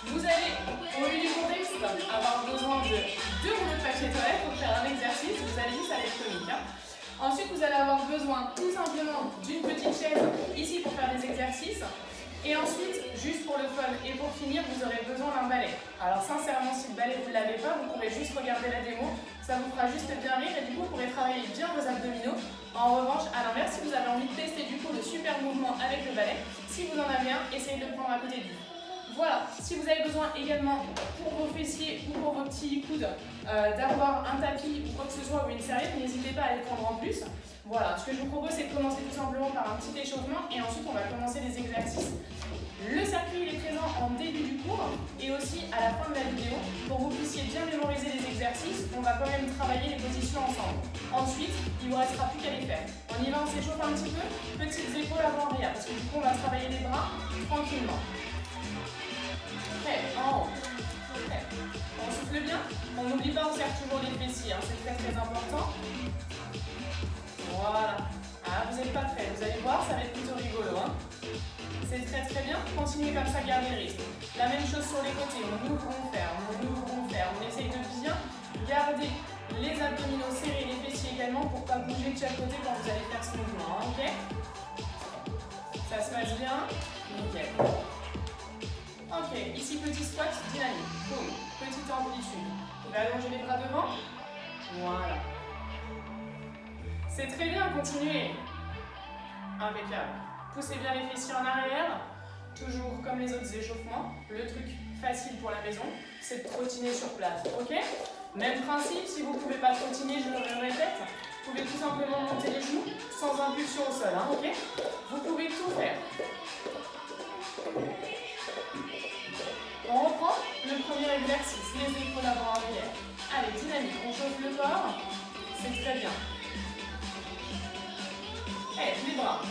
Vous allez, au vu du contexte, avoir besoin de 2 rouleaux de papier toilette pour faire un exercice. Vous allez juste à l'électronique. Ensuite, vous allez avoir besoin tout simplement d'une petite chaise ici pour faire des exercices. Et ensuite, juste pour le fun et pour finir, vous aurez besoin d'un balai. Alors sincèrement, si le balai vous ne l'avez pas, vous pourrez juste regarder la démo. Ça vous fera juste bien rire et du coup, vous pourrez travailler bien vos abdominaux. En revanche, à l'inverse, si vous avez envie de tester du coup le super mouvement avec le balai, si vous en avez un, essayez de le prendre à côté de vous. Voilà, si vous avez besoin également pour vos fessiers ou pour vos petits coudes d'avoir un tapis ou quoi que ce soit ou une serviette, n'hésitez pas à les prendre en plus. Voilà, ce que je vous propose c'est de commencer tout simplement par un petit échauffement et ensuite on va commencer les exercices. Le circuit il est présent en début du cours et aussi à la fin de la vidéo pour que vous puissiez bien mémoriser les exercices. On va quand même travailler les positions ensemble. Ensuite, il ne vous restera plus qu'à les faire. On y va, on s'échauffe un petit peu, petites épaules avant-arrière parce que du coup on va travailler les bras tranquillement. Prêt, en haut. Prêt. On souffle bien. On n'oublie pas, on serre toujours les fessiers, c'est très très important. Voilà. Ah, vous n'êtes pas prêts, vous allez voir, ça va être plutôt rigolo. C'est très très bien. Continuez comme ça, gardez le rythme. La même chose sur les côtés, on ouvre, on ferme, on ouvre, on ferme. On essaye de bien garder les abdominaux serrés, les fessiers également pour ne pas bouger de chaque côté quand vous allez faire ce mouvement. Ok? Ça se passe bien? Nickel. Ok, ici petit squat dynamique. Boum. Petite amplitude. Vous pouvez allonger les bras devant. Voilà. C'est très bien, continuez. Impeccable. Poussez bien les fessiers en arrière. Toujours comme les autres échauffements. Le truc facile pour la maison, c'est de trottiner sur place. Ok? Même principe, si vous ne pouvez pas trottiner, je le répète, vous pouvez tout simplement monter les genoux sans impulsion au sol. Ok? Vous pouvez tout faire. On reprend le premier exercice, les épaules avant-arrière. Allez, dynamique, on chauffe le corps, c'est très bien. Les bras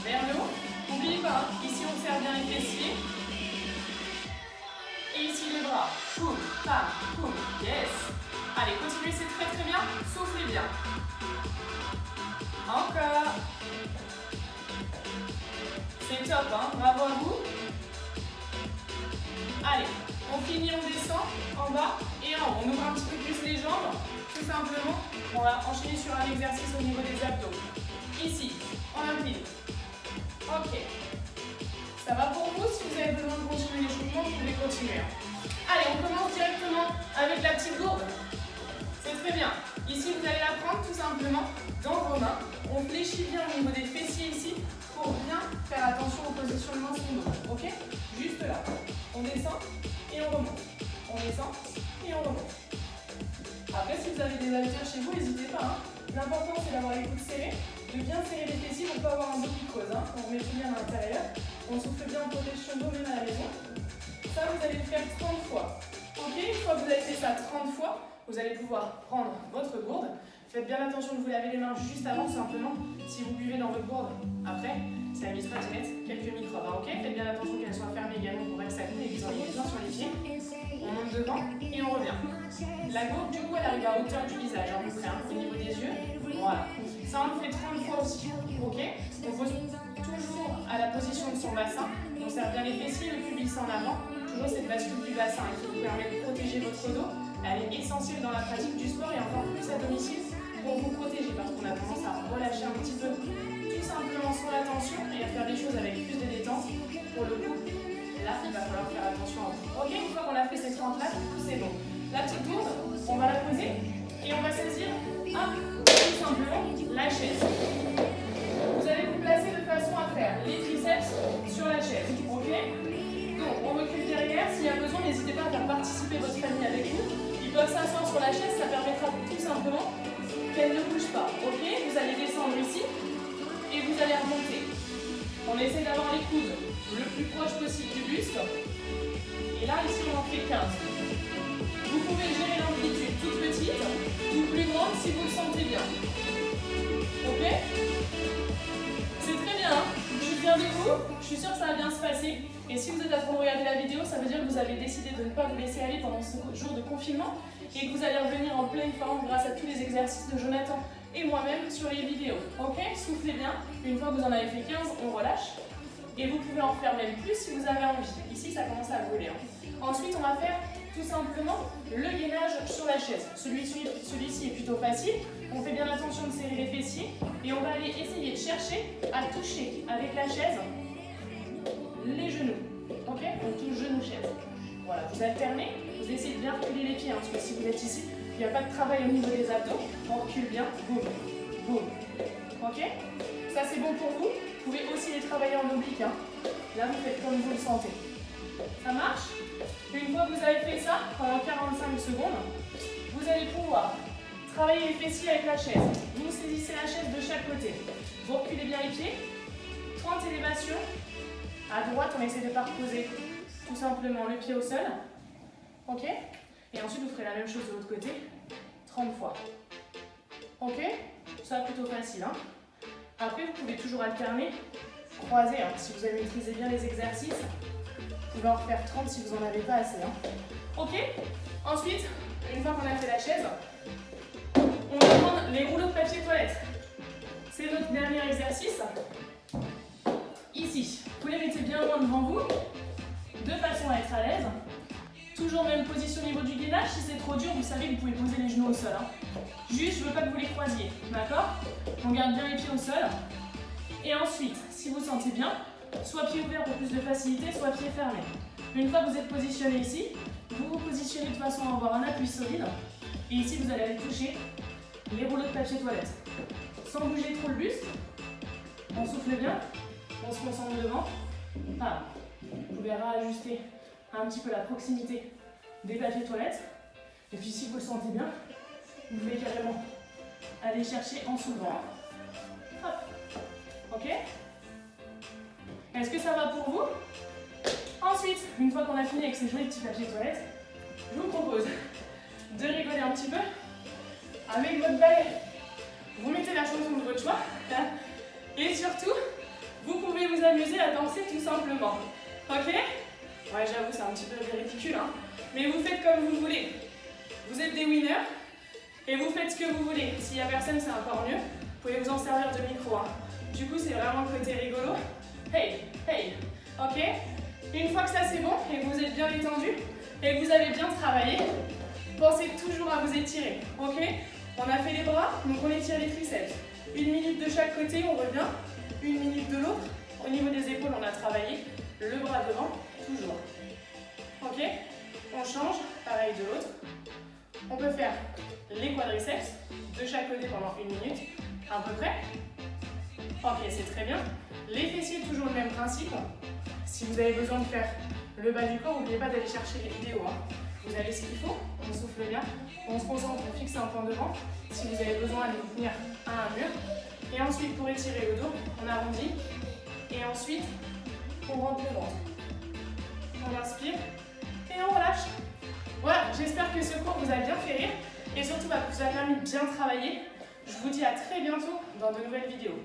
vers le haut. N'oubliez pas, ici on serre bien les fessiers. Et ici les bras. Cool, pam, cool, yes. Allez, continuez, c'est très très bien. Soufflez bien. Encore. C'est top, bravo à vous. Allez, on finit, on descend en bas et en haut. On ouvre un petit peu plus les jambes. Tout simplement, on va enchaîner sur un exercice au niveau des abdos. Ici, on incline. Ok. Ça va pour vous? Si vous avez besoin de continuer l'échauffement, vous pouvez continuer. Allez, on commence directement avec la petite gourde. C'est très bien. Ici, vous allez la prendre tout simplement dans vos mains. On fléchit bien au niveau des fessiers ici pour bien faire attention au positionnement de son dos. Ok? Juste là. On descend et on remonte. On descend et on remonte. Après, si vous avez des haltères chez vous, n'hésitez pas. L'important, c'est d'avoir les coudes serrés, de bien serrer les fessiers pour ne pas avoir un dos qui creuse. On remet tout bien à l'intérieur. On souffle bien en protection d'eau même à la maison. Ça, vous allez le faire 30 fois. Ok? Une fois que vous avez fait ça 30 fois, vous allez pouvoir prendre votre gourde. Faites bien attention de vous laver les mains juste avant, simplement. Si vous buvez dans votre gourde, après, ça évitera d'y mettre quelques microbes. Ok? Faites bien attention qu'elle soit fermée également pour pas que ça coule et que vous auriez besoin sur les pieds. On monte devant et on revient. La gourde, du coup, elle arrive à hauteur du visage, à peu près, au niveau des yeux. Voilà. Ça, on le fait 30 fois aussi. Ok? On pose toujours à la position de son bassin. On serre bien les fessiers, le pubis en avant. Toujours cette bascule du bassin qui vous permet de protéger votre dos. Elle est essentielle dans la pratique du sport et encore plus à domicile pour vous protéger parce qu'on a tendance à relâcher un petit peu tout simplement sans la tension et à faire des choses avec plus de détente. Pour le coup, là, il va falloir faire attention à vous. Ok, une fois qu'on a fait ces 30 là, c'est bon. La petite gourde, on va la poser et on va saisir tout simplement la chaise. Vous allez vous placer de façon à faire les triceps sur la chaise. Ok? Donc, on recule derrière. S'il y a besoin, n'hésitez pas à faire participer votre famille avec vous. Ils peuvent s'asseoir sur la chaise, ça permettra tout simplement qu'elle ne bouge pas. Ok? Vous allez descendre ici et vous allez remonter. On essaie d'avoir les coudes le plus proche possible du buste. Et là, ici, on en fait 15. Vous pouvez gérer l'amplitude toute petite ou plus grande si vous le sentez bien. Ok? C'est très bien, je suis fière de vous, je suis sûre que ça va bien se passer. Et si vous êtes en train de regarder la vidéo, ça veut dire que vous avez décidé de ne pas vous laisser aller pendant ce jour de confinement et que vous allez revenir en pleine forme grâce à tous les exercices de Jonathan et moi-même sur les vidéos. Ok? Soufflez bien, une fois que vous en avez fait 15, on relâche. Et vous pouvez en faire même plus si vous avez envie. Ici, ça commence à brûler. Ensuite, on va faire tout simplement le gainage sur la chaise. Celui-ci est plutôt facile. On fait bien attention de serrer les fessiers. Et on va aller essayer de chercher à toucher avec la chaise les genoux. Ok? On touche genou-chaise. Voilà, vous alternez. Vous essayez de bien reculer les pieds. Parce que si vous êtes ici, il n'y a pas de travail au niveau des abdos. On recule bien. Boum. Boum. Ok? Ça, c'est bon pour vous. Vous pouvez aussi les travailler en oblique. Là, vous faites comme vous le sentez. Ça marche? Une fois que vous avez fait ça, pendant 45 secondes, vous allez pouvoir travailler les fessiers avec la chaise. Vous saisissez la chaise de chaque côté. Vous reculez bien les pieds. 30 élévations. À droite, on essaie de ne pas reposer tout simplement le pied au sol. Ok? Et ensuite, vous ferez la même chose de l'autre côté. 30 fois. Ok? Ça, plutôt facile. Après, vous pouvez toujours alterner, croiser. Si vous avez maîtrisé bien les exercices, vous pouvez en refaire 30 si vous n'en avez pas assez. Ok? Ensuite, une fois qu'on a fait la chaise, on va prendre les rouleaux de papier toilette. C'est notre dernier exercice. Ici, vous les mettez bien loin devant vous, de façon à être à l'aise. Toujours même position au niveau du gainage. Si c'est trop dur, vous savez, vous pouvez poser les genoux au sol. Juste, je ne veux pas que vous les croisiez. D'accord? On garde bien les pieds au sol. Et ensuite, si vous sentez bien, soit pied ouvert pour plus de facilité, soit pied fermé. Une fois que vous êtes positionné ici, vous vous positionnez de façon à avoir un appui solide. Et ici, vous allez aller toucher les rouleaux de papier toilette. Sans bouger trop le buste. On souffle bien. On se concentre devant. Voilà. Vous pouvez réajuster un petit peu la proximité des papiers toilettes. Et puis si vous le sentez bien, vous pouvez carrément aller chercher en soulevant. Hop. Ok? Est-ce que ça va pour vous? Ensuite, une fois qu'on a fini avec ces jolis petits papiers toilettes, je vous propose de rigoler un petit peu avec votre balai. Vous mettez la chanson de votre choix. Et surtout, vous pouvez vous amuser à danser tout simplement. Ok? Ouais, j'avoue, c'est un petit peu ridicule, mais vous faites comme vous voulez. Vous êtes des winners et vous faites ce que vous voulez. S'il n'y a personne, c'est encore mieux. Vous pouvez vous en servir de micro. Du coup, c'est vraiment le côté rigolo. Hey, hey, ok? Une fois que ça c'est bon et que vous êtes bien détendu et que vous avez bien travaillé, pensez toujours à vous étirer, ok? On a fait les bras, donc on étire les triceps. 1 minute de chaque côté, on revient. 1 minute de l'autre. Au niveau des épaules, on a travaillé le bras devant. Toujours. Ok? On change, pareil de l'autre. On peut faire les quadriceps de chaque côté pendant 1 minute, à peu près. Ok, c'est très bien. Les fessiers, toujours le même principe. Si vous avez besoin de faire le bas du corps, n'oubliez pas d'aller chercher les vidéos. Vous avez ce qu'il faut, on souffle bien, on se concentre, on fixe un point devant. Si vous avez besoin, allez vous tenir à un mur. Et ensuite, pour étirer le dos, on arrondit. Et ensuite, on rentre le ventre. On inspire et on relâche. Voilà, j'espère que ce cours vous a bien fait rire et surtout vous a permis de bien travailler. Je vous dis à très bientôt dans de nouvelles vidéos.